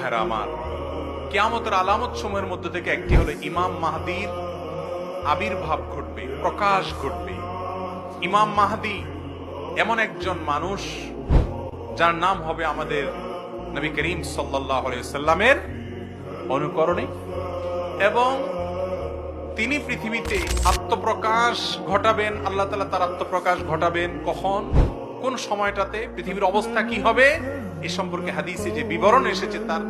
ভাইরা আমার, কিয়ামতের আলামত সময়ের মধ্যে থেকে একটি হলো ইমাম মাহদীর আবির্ভাব ঘটবে, প্রকাশ ঘটবে। ইমাম মাহদী এমন একজন মানুষ যার নাম হবে আমাদের নবী করিম সাল্লাল্লাহু আলাইহি ওয়াসাল্লামের অনুকরণে, এবং তিনি পৃথিবীতে আত্মপ্রকাশ ঘটাবেন। আল্লাহ তাআলা তার আত্মপ্রকাশ ঘটাবেন কখন, কোন সময়টাতে, পৃথিবীর অবস্থা কি হবে এ সম্পর্কে হাদিসে যে বিবরণ এসেছে তার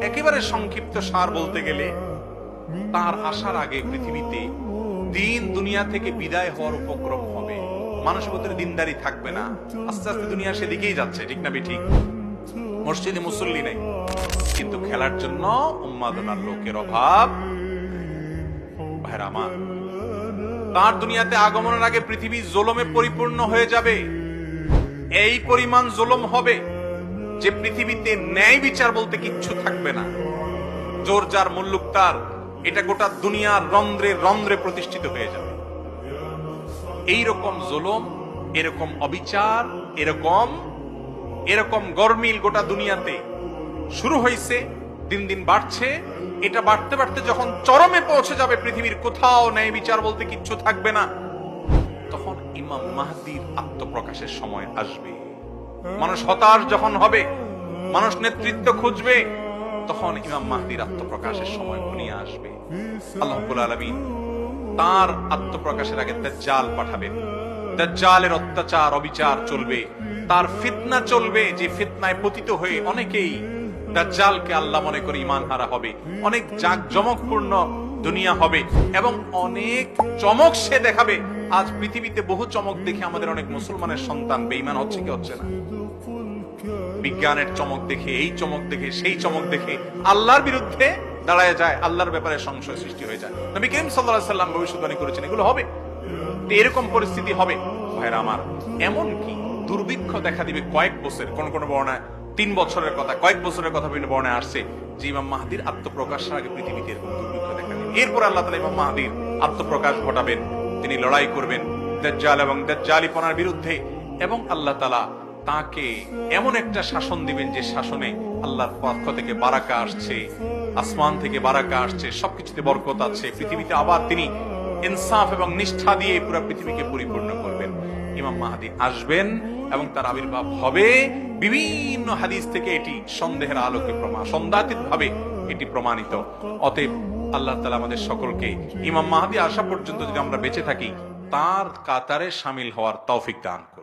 একেবারে সংক্ষিপ্ত সার বলতে গেলে, তার আসার আগে পৃথিবীতে দিন দুনিয়া থেকে বিদায় হওয়ার উপক্রম হবে। মানুষের ভিতরে দিনদারি থাকবে না। আস্তে আস্তে দুনিয়া সেদিকেই যাচ্ছে, ঠিক না ঠিক? মসজিদে মুসল্লি নেই, কিন্তু খেলার জন্য উন্মাদনার লোকের অভাব। ভাইরা আমার, তার দুনিয়াতে আগমনের আগে পৃথিবী জুলুমে পরিপূর্ণ হয়ে যাবে। এই পরিমাণ জুলুম হবে যে পৃথিবীতে ন্যায় বিচার বলতে কিচ্ছু থাকবে না। জোর যার মুল্লুক তার, এটা গোটা দুনিয়ার রন্ধ্রে রন্ধ্রে প্রতিষ্ঠিত হয়ে যাবে। এইরকম জুলুম, এরকম অবিচার, এরকম গরমিল গোটা দুনিয়াতে শুরু হয়েছে, দিন দিন বাড়ছে। এটা বাড়তে বাড়তে যখন চরমে পৌঁছে যাবে, পৃথিবীর কোথাও ন্যায় বিচার বলতে কিচ্ছু থাকবে না, তখন ইমাম মাহদীর আত্মপ্রকাশের সময় আসবে। মানুষ হতাশ যখন হবে, মানুষ নেতৃত্ব খুঁজবে, তখন ইমাম মাহদীর আত্মপ্রকাশের সময় ঘনিয়ে আসবে। আল্লাহ রাব্বুল আলামিন তার আত্মপ্রকাশের আগে দাজ্জাল পাঠাবেন। দাজ্জালের অত্যাচার অবিচার চলবে, তার ফিতনা চলবে, যে ফিতনায় পতিত হয়ে অনেকেই দাজ্জালকে আল্লাহ মনে করে ঈমান হারা হবে। অনেক জাঁকজমকপূর্ণ দুনিয়া হবে এবং অনেক চমক সে দেখাবে। আজ পৃথিবীতে বহু চমক দেখে আমাদের অনেক মুসলমানের সন্তান বেঈমান হচ্ছে কি হচ্ছে না? বিজ্ঞানের চমক দেখে, এই চমক দেখে, সেই চমক দেখে আল্লাহর বিরুদ্ধে দাঁড়ায় যায়, আল্লাহর ব্যাপারে সংশয় সৃষ্টি হয়ে যায়। নবী করিম সাল্লাল্লাহু আলাইহি ওয়াসাল্লাম ভবিষ্যদ্বাণী করেছেন এগুলো হবে, এরকম পরিস্থিতি হবে। ভাইরা আমার, এমন কি দুর্ভিক্ষ দেখা দিবে কয়েক বছর, কোন বর্ণায় 3 বছরের কথা, কয়েক বছরের কথা বিভিন্ন বর্ণায় আসছে যে ইমাম মাহদীর আত্মপ্রকাশের আগে পৃথিবীতে এরকম দুর্ভিক্ষ দেখা দিবে। এরপর আল্লাহ তাআলা ইমাম মাহদীর আত্মপ্রকাশ ঘটাবেন, তিনি লড়াই করবেন দাজ্জাল এবং দাজ্জালিপনার বিরুদ্ধে, এবং আল্লাহ তাআলা তাকে এমন একটা শাসন দিবেন যে শাসনে আল্লাহর পক্ষ থেকে বারাকা আসছে, আসমান থেকে বারাকা আসছে, সবকিছুতে বরকত আছে। পৃথিবীতে আবার তিনি ইনসাফ এবং নিষ্ঠা দিয়ে পুরো পৃথিবীকে পরিপূর্ণ করবেন। ইমাম মাহদী আসবেন এবং তার আবির্ভাব হবে। বিভিন্ন হাদিস থেকে এটি সন্দেহের আলোকে সন্দেহাতীত ভাবে এটি প্রমাণিত। অতএব আল্লাহ তাআলা আমাদের সকলকে ইমাম মাহদী আসা পর্যন্ত যদি আমরা বেঁচে থাকি, তার কাতারে শামিল হওয়ার তৌফিক দান করুন।